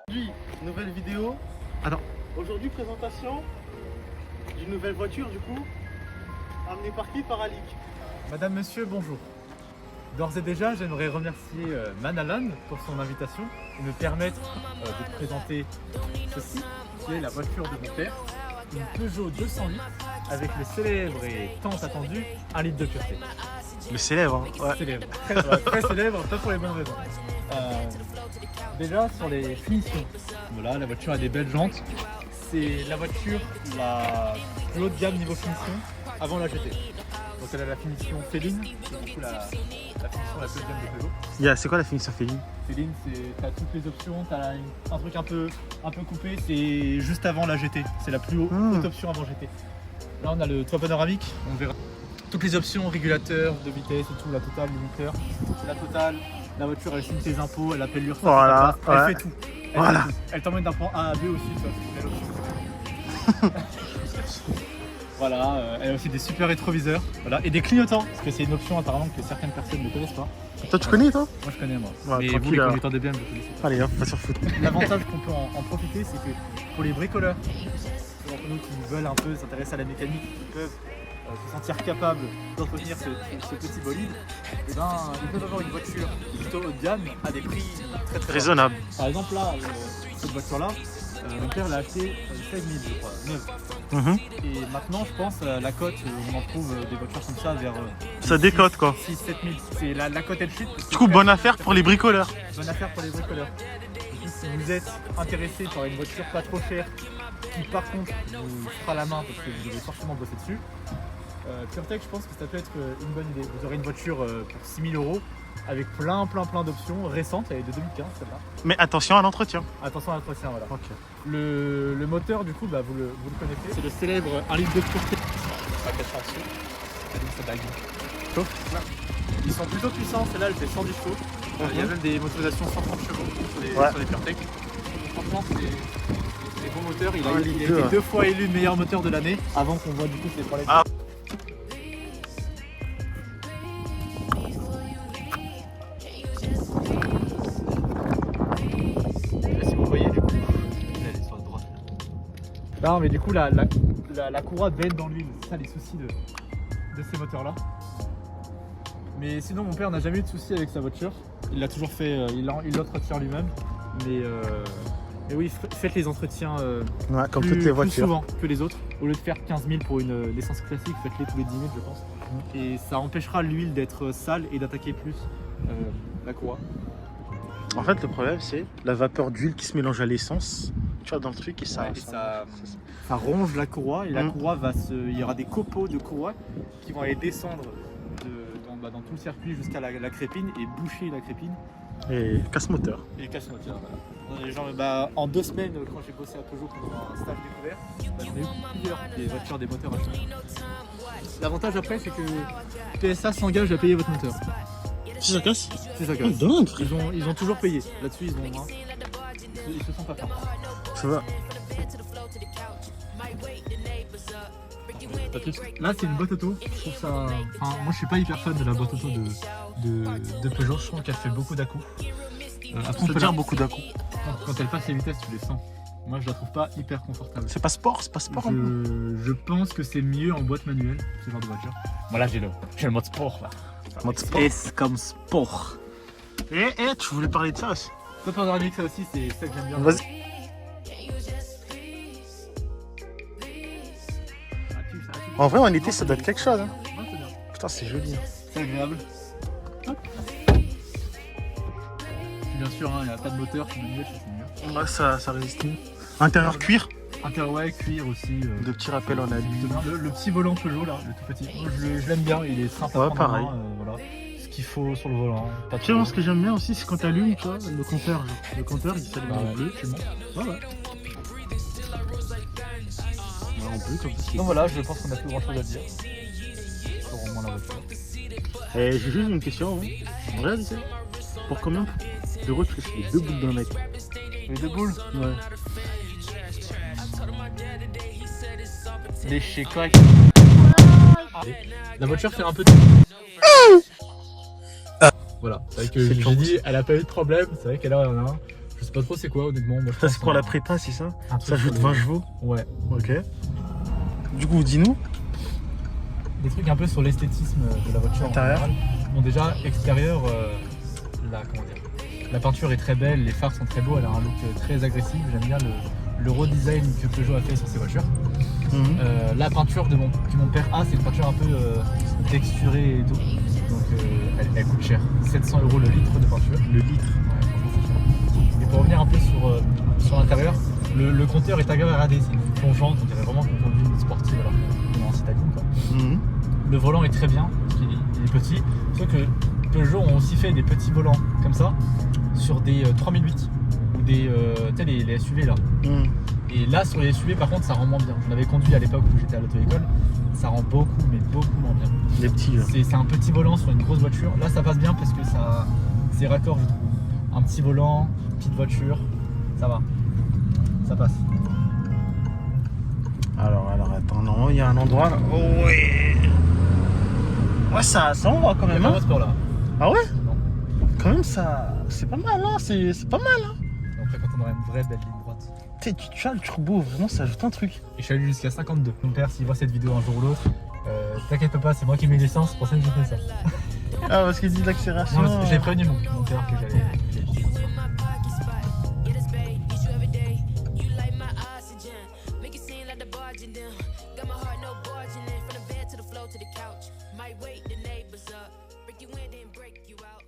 Aujourd'hui, nouvelle vidéo. Attends. Aujourd'hui, présentation d'une nouvelle voiture, du coup, amenée par qui? Par Alik. Madame, monsieur, bonjour. D'ores et déjà, j'aimerais remercier Manalan pour son invitation et me permettre de te présenter ceci, qui est la voiture de mon père, une Peugeot 208 avec le célèbre et tant attendu 1 litre de pureté. Le célèbre, hein. Ouais. Célèbre, très célèbre, pas pour les bonnes raisons. Déjà sur les finitions, voilà, la voiture a des belles jantes. C'est la voiture la plus haut de gamme niveau finition avant la GT. Donc elle a la finition féline, c'est du coup la finition la plus haut de gamme de Peugeot. C'est quoi la finition féline? Féline, t'as toutes les options, t'as un truc un peu coupé, c'est juste avant la GT. C'est la plus haute option avant GT. Là on a le toit panoramique, on verra. Toutes les options, régulateur de vitesse et tout, la totale, limiteur, la totale. La voiture elle signe tes impôts, elle appelle l'URSSAF, voilà, elle fait tout. Voilà. Elle t'emmène d'un point A à B aussi, ça c'est une belle option. Voilà, elle a aussi des super rétroviseurs, voilà, et des clignotants, parce que c'est une option apparemment que certaines personnes ne connaissent pas. Toi tu connais toi? Moi je connais moi, ouais, mais vous les conducteurs de BM vous connaissez. Allez hop, pas sur foot. L'avantage qu'on peut en profiter, c'est que pour les bricoleurs, pour nous qui veulent un peu s'intéresser à la mécanique, qui peuvent se sentir capables d'entretenir ce petit bolide, et ben, ils peuvent avoir une voiture plutôt haut de gamme à des prix très raisonnables. Par exemple là, cette voiture là, mon père l'a acheté 16 000 je crois, neuve. Et maintenant je pense la cote, on en trouve des voitures comme ça vers ça décote quoi. 6 7 000, c'est la cote elle chute. Du coup bonne affaire pour les bricoleurs. Bonne affaire pour les bricoleurs. Du coup, si vous êtes intéressé par une voiture pas trop chère, qui par contre vous fera la main parce que vous devez forcément bosser dessus, PureTech, je pense que ça peut être une bonne idée. Vous aurez une voiture pour 6 000 € avec plein d'options récentes, elle est de 2015 celle-là. Mais attention à l'entretien. Attention à l'entretien, voilà. Okay. Le moteur, du coup, bah, vous le connaissez, c'est le célèbre 1 litre de pureté. Pas 400 sous. Ça bague. Ils sont plutôt puissants, celle-là elle fait 110 chevaux. Il y a même des motorisations 130 chevaux sur les PureTech. Franchement, c'est des bons moteurs. Il a été 2 fois élu meilleur moteur de l'année avant qu'on voit du coup ces problèmes. Non mais du coup la courroie devait être dans l'huile, c'est ça les soucis de ces moteurs là. Mais sinon mon père n'a jamais eu de soucis avec sa voiture, il l'a toujours fait, il l'entretient lui-même. Mais oui, faites les entretiens comme toutes les voitures. Plus souvent que les autres. Au lieu de faire 15 000 pour une essence classique, faites-les tous les 10 000 je pense. Et ça empêchera l'huile d'être sale et d'attaquer plus la courroie. En fait le problème c'est la vapeur d'huile qui se mélange à l'essence. Tu vois dans le truc et ça ronge la courroie et la courroie il y aura des copeaux de courroie qui vont aller descendre dans tout le circuit jusqu'à la crépine et boucher la crépine. Et casse-moteur. Et casse-moteur, voilà. En 2 semaines, quand j'ai bossé à Peugeot pour un stage découvert, j'en ai eu plusieurs des voitures, des moteurs à changer. L'avantage après c'est que PSA s'engage à payer votre moteur. Si ça casse? Si ça casse. Dingue. Ils ont toujours payé. Là-dessus ils se sont pas plaints. Ça va. Là c'est une boîte auto, je trouve ça... Enfin, moi je suis pas hyper fan de la boîte auto de Peugeot, je trouve qu'elle fait beaucoup d'à-coups. Après on peut dire beaucoup d'à-coups. Quand elle passe les vitesses tu les sens. Moi je la trouve pas hyper confortable. C'est pas sport, Je pense que c'est mieux en boîte manuelle, ce genre de voiture. Voilà j'ai le mode sport là. Mode sport. S comme sport. Tu voulais parler de ça aussi? Toi panoramique ça aussi c'est ça que j'aime bien. Vas-y. En vrai, en été, ça doit être quelque chose. Hein. Ouais, c'est bien. Putain, c'est joli. Hein. C'est agréable. Bien sûr, il n'y a pas de moteur, c'est manuel, c'est mieux. Ouais, ça résiste mieux. Intérieur cuir. Intérieur cuir aussi. De petits rappels en aluminium. Le petit volant Peugeot, là, le tout petit. Moi, je l'aime bien, il est sympa. Ouais, pareil. Voilà. Ce qu'il faut sur le volant. Tu vois, ce que j'aime bien aussi, c'est quand tu allumes, tu vois, le compteur. Le compteur, il s'allume en bleu, tu montes. Ouais. En bleu, comme ça. Donc voilà, je pense qu'on a plus grand chose à dire sur au moins la voiture. J'ai juste une question. Hein. Regarde ici. Pour combien d'euros tu fais les 2 boules d'un mec? Les 2 boules? Ouais. Les chez quoi? La voiture fait un peu de... Voilà, c'est vrai que C'est j'ai ton- dit, elle a pas eu de problème, c'est vrai qu'elle en a un. Je sais pas trop c'est quoi honnêtement. Moi, je Ça pense c'est pour un- la prépa, c'est ça? un truc Ça joue pour de les- 20 chevaux. Ouais. Ok. Du coup, dis-nous. Des trucs un peu sur l'esthétisme de la voiture. en Intérieur. général. Bon, déjà, extérieur, comment dire, la peinture est très belle, les phares sont très beaux, elle a un look très agressif. J'aime bien le redesign que Peugeot a fait sur ses voitures. La peinture que mon père a, c'est une peinture un peu texturée et tout. Donc elle coûte cher. 700 € le litre de peinture. Le litre. Ouais, franchement, c'est cher. Et pour revenir un peu sur l'intérieur, le compteur est agréable, c'est une plongeante, on dirait vraiment qu'on conduit une sportive alors qu'on est en citadine, quoi. Le volant est très bien, parce qu'il est petit. Sauf que Peugeot ont aussi fait des petits volants comme ça sur des 3008 ou des tu sais, les SUV là. Et là sur les SUV par contre ça rend moins bien. Je l'avais conduit à l'époque où j'étais à l'auto-école, ça rend beaucoup mais beaucoup moins bien. Les petits. C'est un petit volant sur une grosse voiture. Là ça passe bien parce que c'est raccord je trouve. Un petit volant, petite voiture, ça va. Ça passe. Alors, attends, non, il y a un endroit là. Oh, ouais. Ouais, ça envoie quand Il y a même. pas Hein. de sport là. Ah ouais? Non. Quand même, ça. C'est pas mal, hein. C'est pas mal, hein. Après quand on aura une vraie belle ligne droite. Tu sais, tu vois, le turbo, vraiment, ça ajoute un truc. Et je suis allé jusqu'à 52. Mon père, s'il voit cette vidéo un jour ou l'autre, t'inquiète pas, c'est moi qui mets l'essence, c'est pour ça que j'ai fait ça. Ah, parce qu'il dit de l'accélération. Non, j'ai prévenu mon père que j'allais. Might wake the neighbors up, break you in, then break you out.